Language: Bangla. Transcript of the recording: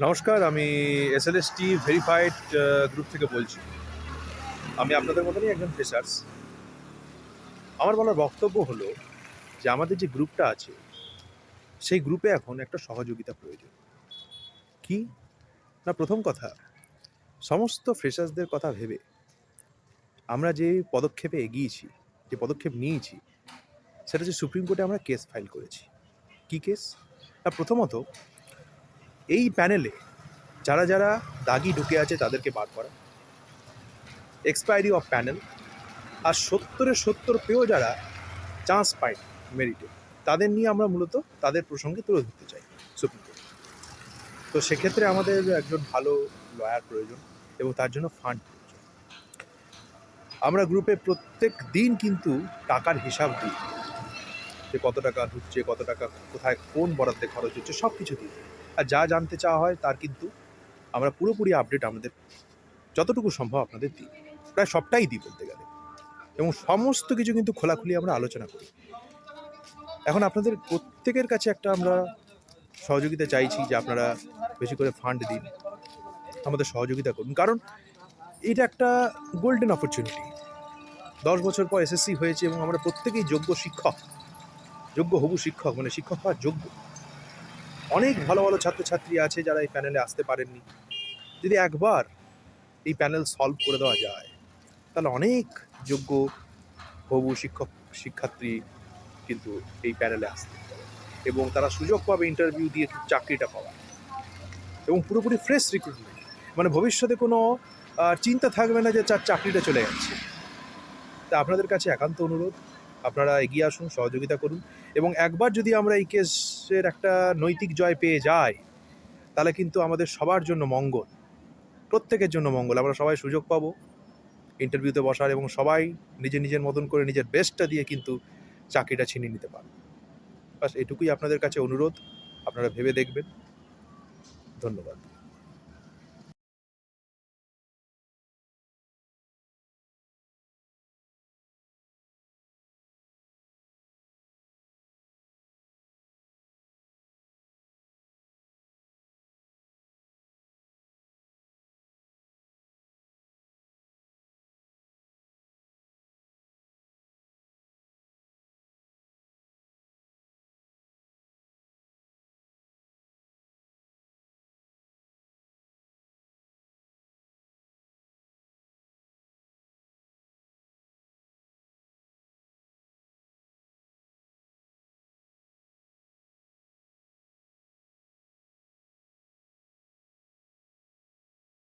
নমস্কার, আমি এসএলএসটি ভেরিফাইড গ্রুপ থেকে বলছি। আমি আপনাদের মতনই একজন ফ্রেশার্স। আমার বলার বক্তব্য হলো যে আমাদের যে গ্রুপটা আছে, সেই গ্রুপে এখন একটা সহযোগিতা প্রয়োজন। কি? না, প্রথম কথা, সমস্ত ফ্রেশার্সদের কথা ভেবে আমরা যে পদক্ষেপে এগিয়েছি, যে পদক্ষেপ নিয়েছি, সেটা হচ্ছে সুপ্রিম কোর্টে আমরা কেস ফাইল করেছি। কি কেস? না, প্রথমত এই প্যানেলে যারা যারা দাগি ঢুকে আছে তাদেরকে বার করা, এক্সপায়ারি অফ প্যানেল, আর ৭০-৭০ পেয়েও যারা চান্স পায় মেরিটে, তাদের নিয়ে আমরা মূলত তাদের প্রসঙ্গে তুলে ধরতে চাই সুপ্রিম কোর্টে। তো সেক্ষেত্রে আমাদের একজন ভালো লয়ার প্রয়োজন এবং তার জন্য ফান্ড প্রয়োজন। আমরা গ্রুপে প্রত্যেক দিন কিন্তু টাকার হিসাব দিই, যে কত টাকা ঢুকছে, কত টাকা কোথায় কোন বরাদ্দে খরচ হচ্ছে, সব কিছু দিই। আর যা জানতে চাওয়া হয় তার কিন্তু আমরা পুরোপুরি আপডেট আমাদের যতটুকু সম্ভব আপনাদের দিই, প্রায় সবটাই দিই বলতে গেলে, এবং সমস্ত কিছু কিন্তু খোলাখুলি আমরা আলোচনা করি। এখন আপনাদের প্রত্যেকের কাছে একটা আমরা সহযোগিতা চাইছি যে আপনারা বেশি করে ফান্ড দিন, আমাদের সহযোগিতা করুন, কারণ এটা একটা গোল্ডেন অপরচুনিটি। 10 বছর পর এসএসসি হয়েছে এবং আমরা প্রত্যেকেই যোগ্য শিক্ষক, যোগ্য হবু শিক্ষক, মানে শিক্ষক হওয়ার যোগ্য। অনেক ভালো ভালো ছাত্রছাত্রী আছে যারা এই প্যানেলে আসতে পারেননি। যদি একবার এই প্যানেল সলভ করে দেওয়া যায়, তাহলে অনেক যোগ্য হবু শিক্ষক শিক্ষার্থী কিন্তু এই প্যানেলে আসতে, এবং তারা সুযোগ পাবে ইন্টারভিউ দিয়ে চাকরিটা পাওয়া, এবং পুরোপুরি ফ্রেশ রিক্রুটমেন্ট। মানে ভবিষ্যতে কোনো চিন্তা থাকবে না যে তার চাকরিটা চলে যাচ্ছে। তা আপনাদের কাছে একান্ত অনুরোধ, আপনারা এগিয়ে আসুন, সহযোগিতা করুন, এবং একবার যদি আমরা এই কেসের একটা নৈতিক জয় পেয়ে যাই, তাহলে কিন্তু আমাদের সবার জন্য মঙ্গল, প্রত্যেকের জন্য মঙ্গল। আমরা সবাই সুযোগ পাবো ইন্টারভিউতে বসার, এবং সবাই নিজের নিজের মতন করে নিজের বেস্টটা দিয়ে কিন্তু চাকরিটা ছিনিয়ে নিতে পারবে। বাস এটুকুই আপনাদের কাছে অনুরোধ, আপনারা ভেবে দেখবেন। ধন্যবাদ।